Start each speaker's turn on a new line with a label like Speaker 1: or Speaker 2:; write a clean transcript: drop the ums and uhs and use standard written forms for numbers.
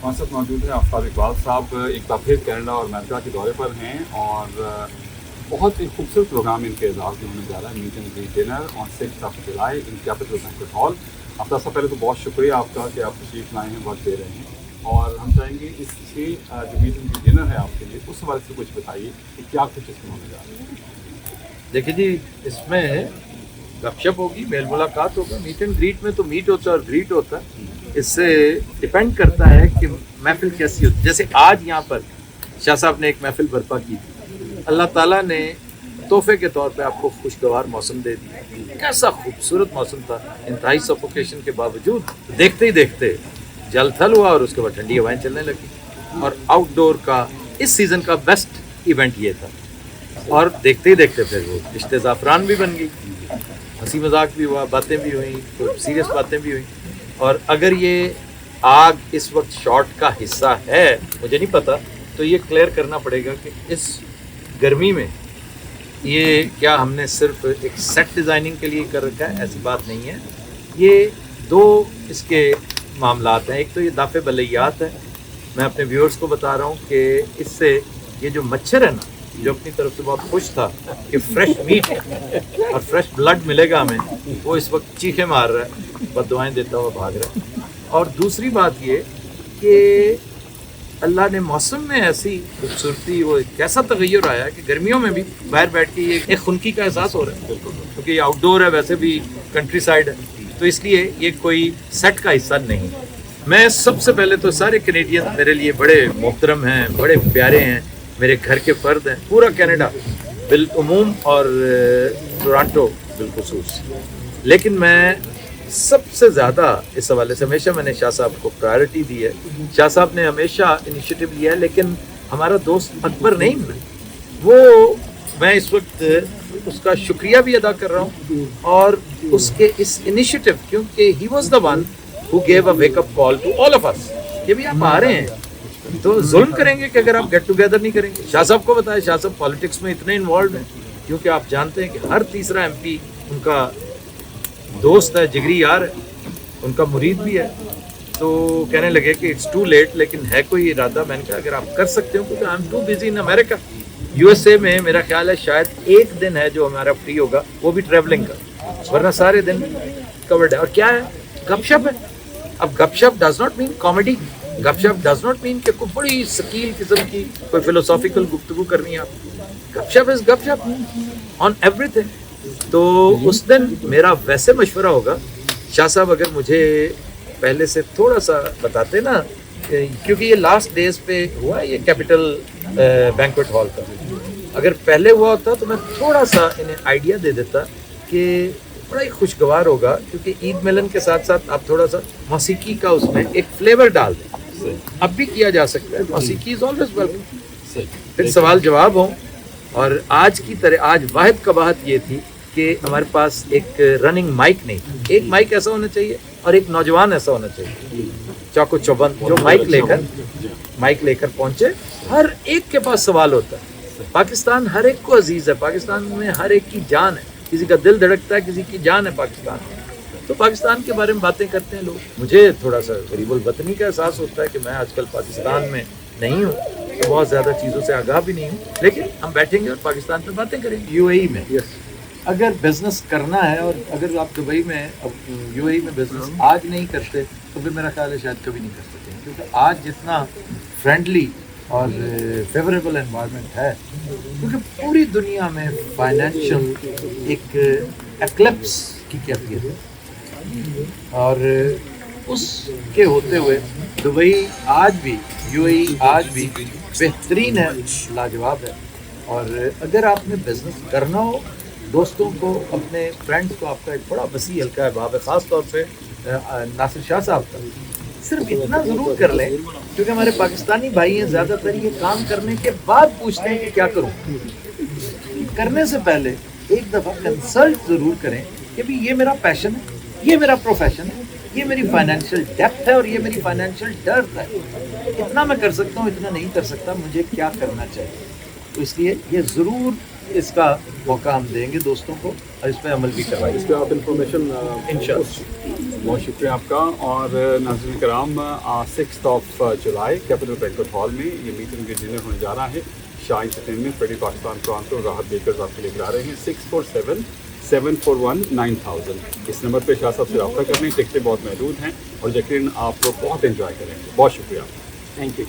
Speaker 1: हमारे साथ मौजूद हैं आफ्ताब इकबाल साहब। एक बार फिर कनाडा और अमेरिका के दौरे पर हैं और बहुत ही खूबसूरत प्रोग्राम इनके एजाज़ में होने जा रहा है, meet and greet dinner on 6 July in capital banquet hall. Aftab साहब, पहले तो बहुत शुक्रिया आपका कि आप तशरीफ़ लाए हैं, वक्त दे रहे हैं, और हम चाहेंगे इस जो मीट एंड ग्रीट डिनर है आपके लिए, उस हवाले से कुछ बताइए कि क्या कुछ इसमें होने जा रहा है।
Speaker 2: देखिए जी, इसमें गपशप होगी, मेल मुलाकात होगा। मीट एंड ग्रीट में तो मीट होता है और ग्रीट होता है। इससे डिपेंड करता है कि महफिल कैसी होती है। जैसे आज यहाँ पर शाह साहब ने एक महफिल बर्पा की थी, अल्लाह ताला ने तोहफे के तौर पे आपको खुशगवार मौसम दे दिया। कैसा खूबसूरत मौसम था, इंतहाई सफोकेशन के बावजूद देखते ही देखते जल थल हुआ और उसके बाद ठंडी हवाएं चलने लगी। और आउटडोर का इस सीज़न का बेस्ट इवेंट ये था। और देखते ही देखते फिर वो रिश्ते ज़ाफ़रान भी बन गई, हंसी मजाक भी हुआ, बातें भी हुई, तो सीरियस बातें भी हुई। और अगर ये आग इस वक्त शॉर्ट का हिस्सा है, मुझे नहीं पता, तो ये क्लियर करना पड़ेगा कि इस गर्मी में ये क्या हमने सिर्फ एक सेट डिज़ाइनिंग के लिए कर रखा है, ऐसी बात नहीं है। ये दो इसके मामलात हैं। एक तो ये दाफ़े बलैयात है, मैं अपने व्यूअर्स को बता रहा हूँ कि इससे ये जो मच्छर है ना, जो अपनी तरफ से बहुत खुश था कि फ्रेश मीट और फ्रेश ब्लड मिलेगा हमें, वो इस वक्त चीखे मार रहा है, बददुआएं देता हुआ भाग रहा है। और दूसरी बात ये कि अल्लाह ने मौसम में ऐसी खूबसूरती, वो कैसा तगय्युर आया कि गर्मियों में भी बाहर बैठ के ये एक खुनकी का एहसास हो रहा है, क्योंकि ये आउटडोर है, वैसे भी कंट्री साइड है, तो इसलिए ये कोई सेट का हिस्सा नहीं। मैं सबसे पहले तो सारे कैनेडियन मेरे लिए बड़े मोहतरम हैं, बड़े प्यारे हैं, मेरे घर के फ़र्द हैं, पूरा कनाडा बिलउमूम और टोरंटो बिलखुसूस। लेकिन मैं सबसे ज़्यादा इस हवाले से हमेशा मैंने शाह साहब को प्रायोरिटी दी है। शाह साहब ने हमेशा इनिशिएटिव लिया है, लेकिन हमारा दोस्त अकबर नहीं, वो मैं इस वक्त उसका शुक्रिया भी अदा कर रहा हूँ और उसके इस इनिशिएटिव, क्योंकि he was the one who gave a wake up call to all of us कि भी आप आ रहे हैं तो जुल्म करेंगे कि अगर आप गेट टुगेदर नहीं करेंगे। शाह साहब को बताया, शाह साहब पॉलिटिक्स में इतने इन्वॉल्व हैं, क्योंकि आप जानते हैं कि हर तीसरा एमपी उनका दोस्त है, जिगरी यार है, उनका मुरीद भी है। तो कहने लगे कि इट्स टू लेट, लेकिन है कोई इरादा? मैंने कहा अगर आप कर सकते हो, क्योंकि I am too busy in America. USA में मेरा ख्याल है शायद एक दिन है जो हमारा फ्री होगा, वो भी ट्रैवलिंग का, वरना सारे दिन कवर्ड है। और क्या है? गपशप है। अब गपशप डज नॉट मीन कॉमेडी, गपशप डज नॉट मीन कि कोई बड़ी शकील किस्म की कोई फिलोसॉफिकल गुफ्तगू करनी है आप। गपशप इज गपशप ऑन एवरीथिंग। तो उस दिन मेरा वैसे मशवरा होगा, शाह साहब अगर मुझे पहले से थोड़ा सा बताते ना, क्योंकि ये लास्ट डेज पे हुआ ये कैपिटल बैंक्वेट हॉल का, अगर पहले हुआ होता तो मैं थोड़ा सा इन्हें आइडिया दे देता कि बड़ा ही खुशगवार होगा, क्योंकि ईद मिलन के साथ साथ आप थोड़ा सा मौसीकी का उसमें एक फ्लेवर डाल दें। अब भी किया जा सकता है, मौसीकी इज ऑलवेज वेलकम। फिर सवाल जवाब हो। और आज की तरह आज वाहिद कबाहत ये थी कि हमारे पास एक रनिंग माइक नहीं था। एक माइक ऐसा होना चाहिए और एक नौजवान ऐसा होना चाहिए, चौको चौबंद, जो माइक लेकर पहुंचे। हर एक के पास सवाल होता है। पाकिस्तान हर एक को अजीज है, पाकिस्तान में हर एक की जान है, किसी का दिल धड़कता है, किसी की जान है पाकिस्तान में। तो पाकिस्तान के बारे में बातें करते हैं लोग। मुझे थोड़ा सा गरीबुल वतनी का एहसास होता है कि मैं आजकल पाकिस्तान में नहीं हूँ, तो बहुत ज़्यादा चीज़ों से आगाह भी नहीं हूँ, लेकिन हम बैठेंगे और पाकिस्तान पर बातें करेंगे। यूएई में अगर बिज़नेस करना है, और अगर आप दुबई में यूएई में बिज़नेस आज नहीं करते तो फिर मेरा ख्याल है शायद कभी नहीं कर सकते, क्योंकि आज जितना फ्रेंडली और फेवरेबल एनवायरनमेंट है, क्योंकि पूरी दुनिया में फाइनेंशियल एक एक्लिप्स की कैफियत है, और उसके होते हुए दुबई आज भी, यूएई आज भी बेहतरीन है, लाजवाब है। और अगर आपने बिज़नेस करना हो, दोस्तों को, अपने फ्रेंड्स को, आपका एक बड़ा वसी हल्का है बाब है, ख़ास तौर पे नासिर शाह साहब का, सिर्फ इतना ज़रूर कर लें, क्योंकि हमारे पाकिस्तानी भाई हैं, ज़्यादातर ये काम करने के बाद पूछते हैं कि क्या करूं। करने से पहले एक दफ़ा कंसल्ट ज़रूर करें कि भाई ये मेरा पैशन है, ये मेरा प्रोफेशन है, ये मेरी फाइनेंशियल डेप्थ है और ये मेरी फाइनेंशियल डर्थ है, इतना मैं कर सकता हूँ, इतना नहीं कर सकता, मुझे क्या करना चाहिए। तो इसलिए ये ज़रूर اس کا موقع ہم دیں گے دوستوں کو اور اس پہ عمل بھی کروائیں
Speaker 1: اس
Speaker 2: گے
Speaker 1: پہ آپ انفارمیشن
Speaker 2: انشاءاللہ۔
Speaker 1: بہت شکریہ آپ کا. اور ناظرین کرام 6 جولائی کیپٹل بینکویٹ ہال میں یہ میٹ اینڈ گریٹ ڈنر ہونے جا رہا ہے. شاہ انٹرٹینمنٹ فریڈی پاکستان ٹورانٹو راحت بیکرز آپ کے لیے کرا رہے ہیں. 647-741-9000 اس نمبر پہ شاہ صاحب سے رابطہ کر لیں. ٹکٹیں بہت محدود ہیں اور یقیناً آپ لوگ بہت انجوائے کریں گے. بہت شکریہ.
Speaker 3: Thank you.